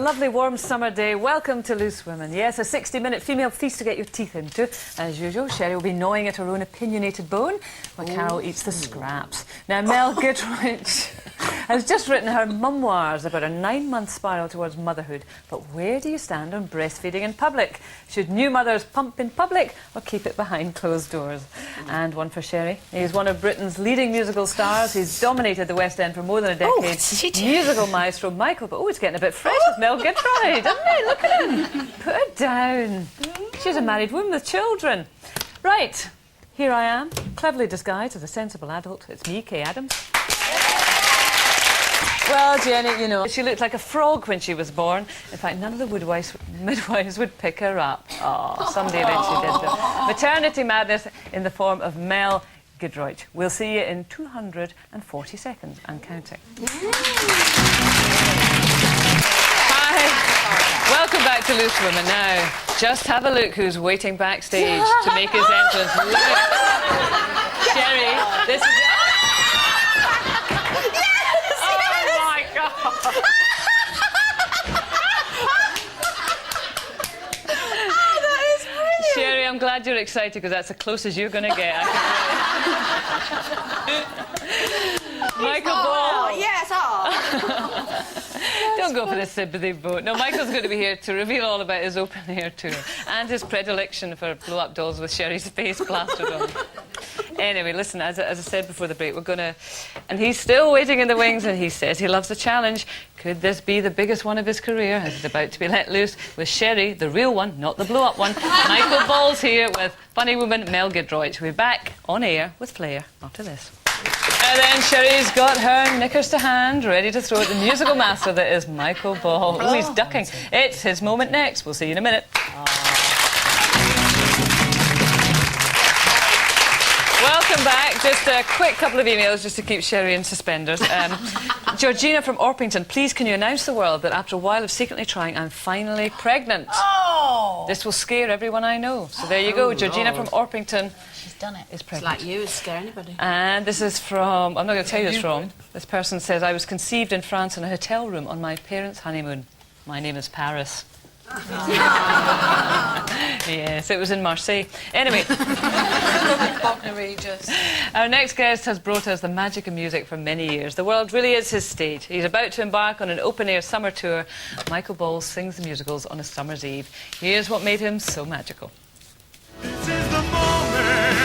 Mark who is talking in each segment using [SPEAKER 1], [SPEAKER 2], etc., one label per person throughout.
[SPEAKER 1] lovely warm summer day. Welcome to Loose Women. Yes, a 60-minute female feast to get your teeth into. As usual, Sherry will be gnawing at her own opinionated bone while Carol eats the scraps. Now, Mel Gittridge has just written her memoirs about a 9-month spiral towards motherhood. But where do you stand on breastfeeding in public? Should new mothers pump in public or keep it behind closed doors? And one for Sherry. He's one of Britain's leading musical stars. He's dominated the West End for more than a decade. Musical maestro Michael, but it's getting a bit fresh with Mel Gittridge, isn't it? Look at him. Put her down. She's a married woman with children. Right, here I am, cleverly disguised as a sensible adult. It's me, Kay Adams. Well, Jenny, you know, she looked like a frog when she was born. In fact, none of the midwives would pick her up. Oh, someday eventually did, though. Maternity madness in the form of Mel Gittridge. We'll see you in 240 seconds and counting. Hi. Welcome back to Loose Women. Now, just have a look who's waiting backstage to make his entrance. Look. Sherry, this is... Sherry, I'm glad you're excited because that's the closest you're going to get. Michael Ball.
[SPEAKER 2] Yes,
[SPEAKER 1] Don't go for the sympathy vote. No, Michael's going to be here to reveal all about his open-air tour and his predilection for blow-up dolls with Sherry's face plastered on. Anyway, listen, as I said before the break, we're going to... And he's still waiting in the wings, and he says he loves the challenge. Could this be the biggest one of his career, as he's about to be let loose with Sherry, the real one, not the blow-up one? Michael Ball's here with funny woman Mel Gittridge. We'll be back on air with Flair after this. And then Sherry's got her knickers to hand, ready to throw at the musical master that is Michael Ball. Oh, he's ducking. It's his moment next. We'll see you in a minute. Welcome back. Just a quick couple of emails just to keep Sherry in suspenders. Georgina from Orpington, please can you announce to the world that after a while of secretly trying, I'm finally pregnant. Oh! This will scare everyone I know. So there you go, Georgina from Orpington.
[SPEAKER 2] She's done it.
[SPEAKER 1] Is pregnant.
[SPEAKER 2] It's like you, it'd scare anybody.
[SPEAKER 1] And this is from, I'm not going to tell you this from. This person says, I was conceived in France in a hotel room on my parents' honeymoon. My name is Paris. Yes, it was in Marseille. Anyway, our next guest has brought us the magic of music for many years. The world really is his stage. He's about to embark on an open-air summer tour. Michael Ball sings the musicals on a summer's eve. Here's what made him so magical.
[SPEAKER 3] This is the moment.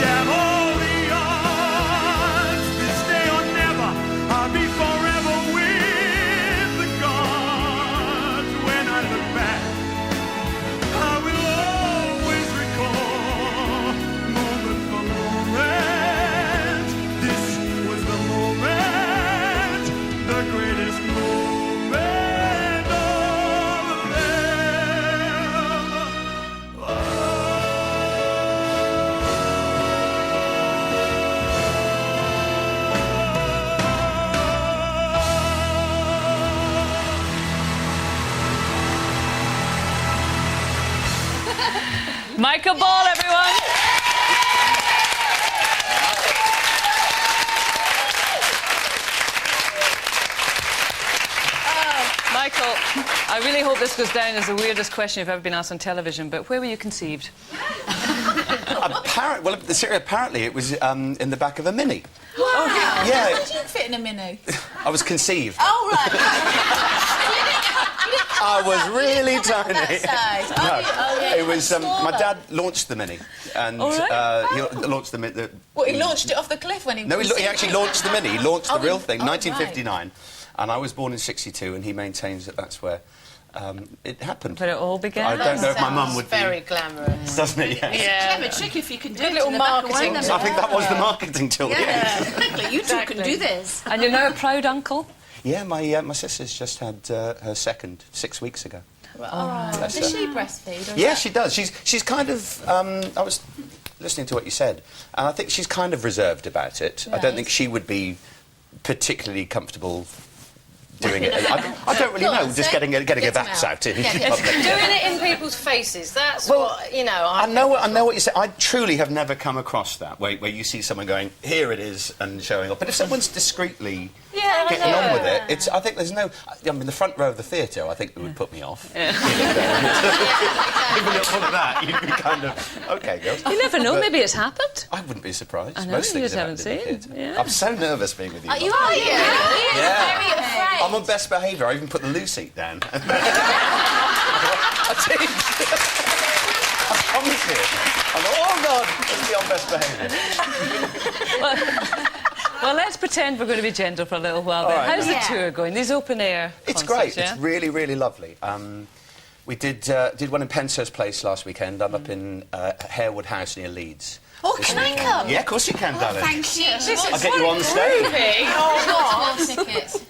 [SPEAKER 3] Damn all the odds. This day or never. I'll be forever with the gods. When I look back, I will always recall moment for moment. This was the moment, the greatest moment of them.
[SPEAKER 1] Michael Ball, everyone! Michael, I really hope this goes down as the weirdest question you've ever been asked on television, but where were you conceived?
[SPEAKER 4] Apparently it was in the back of a Mini.
[SPEAKER 2] Wow!
[SPEAKER 4] Yeah.
[SPEAKER 2] How did you fit in a Mini?
[SPEAKER 4] I was conceived.
[SPEAKER 2] Oh, right.
[SPEAKER 4] I was really tiny.
[SPEAKER 2] It
[SPEAKER 4] was my dad launched the Mini, and he launched the.
[SPEAKER 2] What, he launched it off the cliff when he?
[SPEAKER 4] No, he actually launched the Mini. He launched the real thing, 1959,
[SPEAKER 2] right.
[SPEAKER 4] and I was born in '62, and he maintains that that's where it happened.
[SPEAKER 1] Where it all began.
[SPEAKER 4] I don't know if my mum would be.
[SPEAKER 2] Very glamorous,
[SPEAKER 4] doesn't it? Yes.
[SPEAKER 2] Yeah. Clever trick if you can do it.
[SPEAKER 1] Little marketing.
[SPEAKER 4] I think that was the marketing tool.
[SPEAKER 2] Yeah, exactly. You two can do this.
[SPEAKER 1] And you're now a proud uncle?
[SPEAKER 4] Yeah, my sister's just had her second 6 weeks ago.
[SPEAKER 2] Does she breastfeed?
[SPEAKER 4] Yeah, she does. She's kind of. I was listening to what you said, and I think she's kind of reserved about it.
[SPEAKER 2] Right.
[SPEAKER 4] I don't think she would be particularly comfortable doing it. I don't really know. Just getting her bats out in public.
[SPEAKER 5] Doing it in people's faces. That's what you know.
[SPEAKER 4] I know what you say. I truly have never come across that where you see someone going, "Here it is," and showing up. But if someone's discreetly
[SPEAKER 5] Yeah,
[SPEAKER 4] getting on with it. I think there's no... I mean, the front row of the theatre, I think it would put me off. Yeah. Even at all of that, you'd be kind of, OK, girls.
[SPEAKER 1] You never know, maybe it's happened.
[SPEAKER 4] I wouldn't be surprised.
[SPEAKER 1] I know,
[SPEAKER 4] Most
[SPEAKER 1] you
[SPEAKER 4] things
[SPEAKER 1] just
[SPEAKER 4] have
[SPEAKER 1] haven't
[SPEAKER 4] happened in the
[SPEAKER 1] seen.
[SPEAKER 4] theatre.
[SPEAKER 1] Yeah.
[SPEAKER 4] I'm so nervous being with you.
[SPEAKER 2] You
[SPEAKER 4] lot.
[SPEAKER 2] are, yeah.
[SPEAKER 4] Yeah.
[SPEAKER 2] Very afraid.
[SPEAKER 4] I'm on best behaviour. I even put the loo seat down. I did. I promise you. I thought, oh, God, let's be on best behaviour.
[SPEAKER 1] Well, let's pretend we're going to be gentle for a little while then.
[SPEAKER 4] All right.
[SPEAKER 1] How's the tour going? These open-air
[SPEAKER 4] It's
[SPEAKER 1] concerts,
[SPEAKER 4] great.
[SPEAKER 1] yeah?
[SPEAKER 4] It's really, really lovely. We did one in Penshurst Place last weekend. I'm up in Harewood House near Leeds.
[SPEAKER 2] Oh, can I come?
[SPEAKER 4] Yeah, of course you can, darling.
[SPEAKER 2] Thank you.
[SPEAKER 4] I'll get you on the stage.
[SPEAKER 2] Oh, no. Tickets.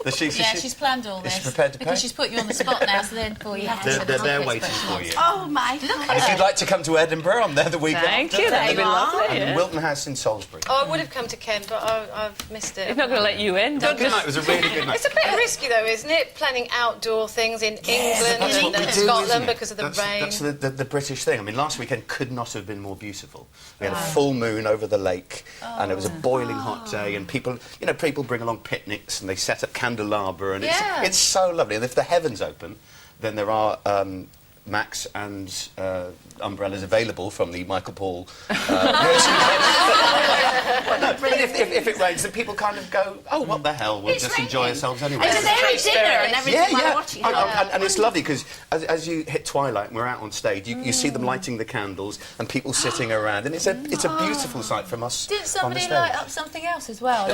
[SPEAKER 4] She's
[SPEAKER 2] planned all
[SPEAKER 4] Is
[SPEAKER 2] this.
[SPEAKER 4] she prepared to pay?
[SPEAKER 2] Because she's put you on the spot now, so therefore you have to send the
[SPEAKER 4] They're
[SPEAKER 2] tickets,
[SPEAKER 4] waiting
[SPEAKER 2] but she
[SPEAKER 4] for
[SPEAKER 2] wants-
[SPEAKER 4] you.
[SPEAKER 2] Oh, my God.
[SPEAKER 4] And if you'd like to come to Edinburgh, I'm there the week
[SPEAKER 1] Thank
[SPEAKER 4] after.
[SPEAKER 1] you, that'd be
[SPEAKER 2] There you are.
[SPEAKER 1] lovely.
[SPEAKER 4] And in
[SPEAKER 1] Yeah.
[SPEAKER 4] Wilton House in Salisbury.
[SPEAKER 5] Oh, I would have come to Ken, but I've missed it.
[SPEAKER 1] He's not going to let you in.
[SPEAKER 4] Good night. It was a really good night.
[SPEAKER 5] It's a bit risky, though, isn't it? Planning outdoor things in England
[SPEAKER 4] That's what
[SPEAKER 5] and
[SPEAKER 4] we do,
[SPEAKER 5] Scotland
[SPEAKER 4] isn't it?
[SPEAKER 5] because of the rain.
[SPEAKER 4] That's the British thing. I mean, last weekend could not have been more beautiful. We had a full moon over the lake, and it was a boiling hot day, and people bring along picnics, and they set up candelabra, and it's so lovely. And if the heavens open, then there are Max and umbrellas available from the Michael Paul but if it rains, then people kind of go, oh, what the hell, we'll just enjoy ourselves anyway.
[SPEAKER 2] And there is dinner and everything while watching it.
[SPEAKER 4] And it's lovely because as you hit twilight and we're out on stage, you see them lighting the candles and people sitting around, and it's a beautiful sight from us.
[SPEAKER 2] Didn't
[SPEAKER 4] on the
[SPEAKER 2] somebody
[SPEAKER 4] stage.
[SPEAKER 2] light up something else as well?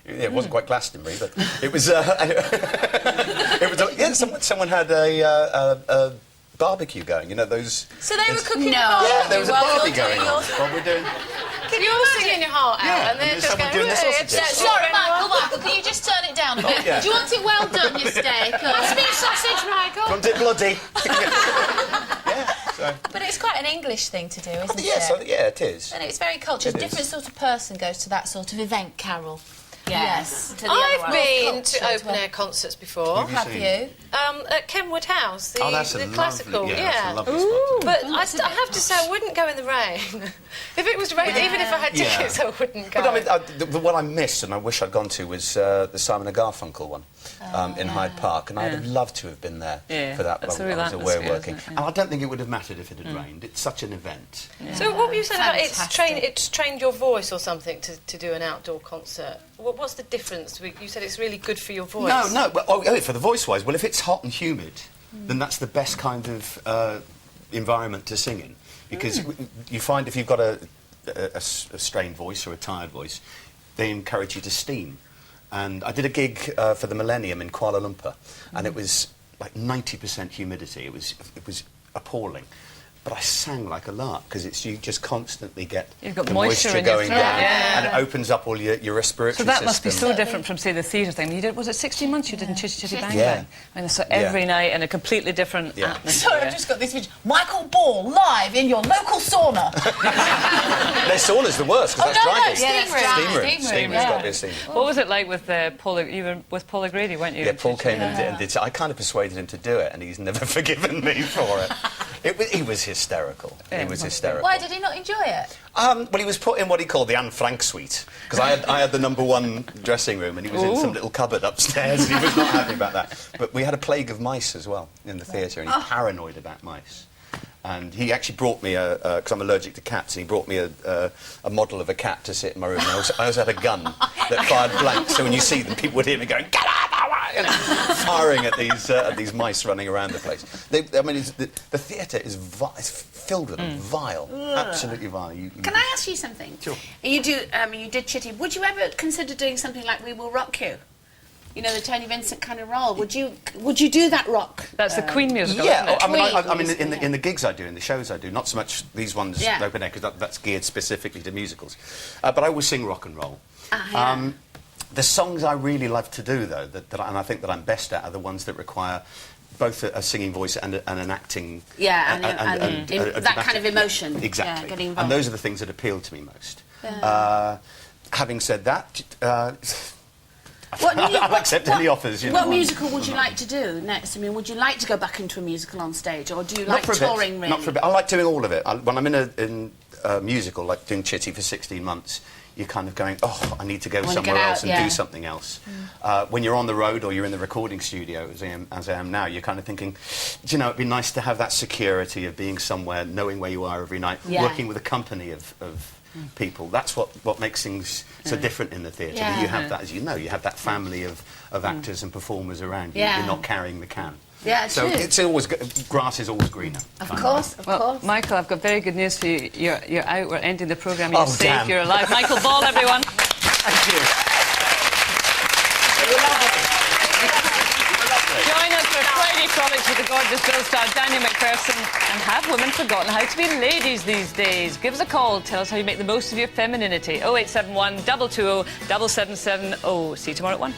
[SPEAKER 4] It wasn't quite Glastonbury, but it was. Someone had a barbecue going. You know those.
[SPEAKER 2] So they were cooking
[SPEAKER 4] Yeah, there was a
[SPEAKER 2] while
[SPEAKER 4] barbie
[SPEAKER 2] you're
[SPEAKER 4] going
[SPEAKER 2] doing
[SPEAKER 4] on.
[SPEAKER 2] yours.
[SPEAKER 4] What we're doing.
[SPEAKER 5] Can you all singing your heart out
[SPEAKER 4] Yeah,
[SPEAKER 5] and then
[SPEAKER 4] and
[SPEAKER 5] just
[SPEAKER 4] someone
[SPEAKER 5] go,
[SPEAKER 4] doing the
[SPEAKER 5] "Hey,
[SPEAKER 4] sausages."
[SPEAKER 5] it's
[SPEAKER 2] Sorry, Michael, can you just turn it down a bit?
[SPEAKER 4] yeah.
[SPEAKER 2] Do you want it well done, your steak?
[SPEAKER 5] Must be sausage, Michael.
[SPEAKER 4] Want it bloody? Yeah. So.
[SPEAKER 2] But it's quite an English thing to do, isn't
[SPEAKER 4] Yes,
[SPEAKER 2] it?
[SPEAKER 4] yeah, it is.
[SPEAKER 2] And it's very cultural.
[SPEAKER 4] It is.
[SPEAKER 2] Different sort of person goes to that sort of event, Carol. Yes. To the
[SPEAKER 5] I've
[SPEAKER 2] other one.
[SPEAKER 5] been to
[SPEAKER 2] Culture as
[SPEAKER 5] open
[SPEAKER 2] well.
[SPEAKER 5] air concerts before.
[SPEAKER 4] Have
[SPEAKER 2] Have
[SPEAKER 4] seen?
[SPEAKER 2] you?
[SPEAKER 5] At Kenwood House, the,
[SPEAKER 4] Oh, that's a
[SPEAKER 5] the
[SPEAKER 4] lovely,
[SPEAKER 5] classical.
[SPEAKER 4] that's a lovely spot.
[SPEAKER 5] But I have to say, I wouldn't go in the rain. If it was raining, even if I had
[SPEAKER 4] Yeah.
[SPEAKER 5] tickets, I wouldn't go.
[SPEAKER 4] But I mean, the one I missed and I wish I'd gone to was the Simon and Garfunkel one in Hyde Park, and I'd have loved to have been there for that.
[SPEAKER 1] That's
[SPEAKER 4] when
[SPEAKER 1] a real
[SPEAKER 4] I was away
[SPEAKER 1] atmosphere,
[SPEAKER 4] working,
[SPEAKER 1] isn't it?
[SPEAKER 4] and I don't think it would have mattered if it had rained. It's such an event.
[SPEAKER 5] So what were you saying about
[SPEAKER 2] Fantastic.
[SPEAKER 5] it's trained your voice or something to do an outdoor concert? What's the difference? You said it's really good for your voice.
[SPEAKER 4] No, but, for the voice-wise, well, if it's hot and humid, then that's the best kind of environment to sing in, because you find if you've got a strained voice or a tired voice, they encourage you to steam. And I did a gig for the Millennium in Kuala Lumpur, and it was like 90% humidity. It was appalling. But I sang like a lark because you just constantly get
[SPEAKER 1] You've got
[SPEAKER 4] the
[SPEAKER 1] moisture in your
[SPEAKER 4] going
[SPEAKER 1] throat,
[SPEAKER 4] down,
[SPEAKER 1] yeah.
[SPEAKER 4] and it opens up all your respiratory
[SPEAKER 1] So that
[SPEAKER 4] system.
[SPEAKER 1] must be so different from, say, the theatre thing. You did, was it 16 months you did in Chitty Chitty Bang
[SPEAKER 4] Yeah.
[SPEAKER 1] Bang? I mean, so every night in a completely different atmosphere.
[SPEAKER 2] Sorry, I've just got this vision. Michael Ball live in your local sauna.
[SPEAKER 4] Their sauna's the worst because that's dry heat.
[SPEAKER 2] Steam room.
[SPEAKER 4] It's got to be a steam room.
[SPEAKER 1] What was it like with Paul? You were with Paul O'Grady, weren't you?
[SPEAKER 4] Yeah, Paul came and did. I kind of persuaded him to do it, and he's never forgiven me for it. He was hysterical.
[SPEAKER 1] Yeah,
[SPEAKER 4] He was
[SPEAKER 1] must be.
[SPEAKER 4] hysterical.
[SPEAKER 2] Why did he not enjoy it?
[SPEAKER 4] Well, he was put in what he called the Anne Frank suite, because I had the #1 dressing room, and he was in some little cupboard upstairs, and he was not happy about that. But we had a plague of mice as well in the theatre, and he's paranoid about mice. And he actually brought me because I'm allergic to cats, and he brought me a model of a cat to sit in my room. And I also had a gun that fired blanks, so when you see them, people would hear me going, "Get out!" and firing at these mice running around the place. The theatre is filled with them, vile, absolutely vile.
[SPEAKER 6] Can I ask you something?
[SPEAKER 4] Sure.
[SPEAKER 6] You did Chitty. Would you ever consider doing something like We Will Rock You? You know, the Tony Vincent kind of role. Would you do that rock?
[SPEAKER 1] That's the Queen musical,
[SPEAKER 4] Yeah,
[SPEAKER 1] isn't it?
[SPEAKER 4] I mean, in the gigs I do, in the shows I do, not so much these ones
[SPEAKER 6] Yeah.
[SPEAKER 4] open air, because that's geared specifically to musicals. But I always sing rock and roll.
[SPEAKER 6] Yeah.
[SPEAKER 4] The songs I really love to do, though, and I think that I'm best at, are the ones that require both a singing voice and an acting...
[SPEAKER 6] Yeah, and that kind of emotion.
[SPEAKER 4] Exactly.
[SPEAKER 6] Yeah, getting involved.
[SPEAKER 4] And those are the things that appeal to me most. Having said that... I'll accept any offers. You know,
[SPEAKER 6] What musical would you like to do next? I mean, would you like to go back into a musical on stage, or do you like
[SPEAKER 4] Not for a
[SPEAKER 6] touring?
[SPEAKER 4] bit.
[SPEAKER 6] Really?
[SPEAKER 4] Not for a bit. I like doing all of it. When I'm in a musical, like doing Chitty for 16 months, you're kind of going, oh, I need to go
[SPEAKER 6] wanna
[SPEAKER 4] somewhere
[SPEAKER 6] get out,
[SPEAKER 4] else and
[SPEAKER 6] yeah.
[SPEAKER 4] do something else. When you're on the road or you're in the recording studio, as I am now, you're kind of thinking, do you know, it'd be nice to have that security of being somewhere, knowing where you are every night,
[SPEAKER 6] Yeah.
[SPEAKER 4] working with a company of people. That's what makes things so different in the theatre.
[SPEAKER 6] Yeah.
[SPEAKER 4] You have that, as you know, you have that family of actors and performers around you.
[SPEAKER 6] Yeah.
[SPEAKER 4] You're not carrying the can.
[SPEAKER 6] Yeah,
[SPEAKER 4] So
[SPEAKER 6] true.
[SPEAKER 4] it's always grass is always greener.
[SPEAKER 6] Of course, of
[SPEAKER 1] Well,
[SPEAKER 6] course.
[SPEAKER 1] Michael, I've got very good news for you. You're out. We're ending the programme. You're
[SPEAKER 4] Oh,
[SPEAKER 1] safe.
[SPEAKER 4] damn.
[SPEAKER 1] You're alive. Michael Ball, everyone.
[SPEAKER 4] Thank you.
[SPEAKER 1] Join us for Friday Frolics with the gorgeous Bill star Daniel McPherson. And have women forgotten how to be ladies these days? Give us a call. Tell us how you make the most of your femininity. 0871 220 7770. See you tomorrow at 1.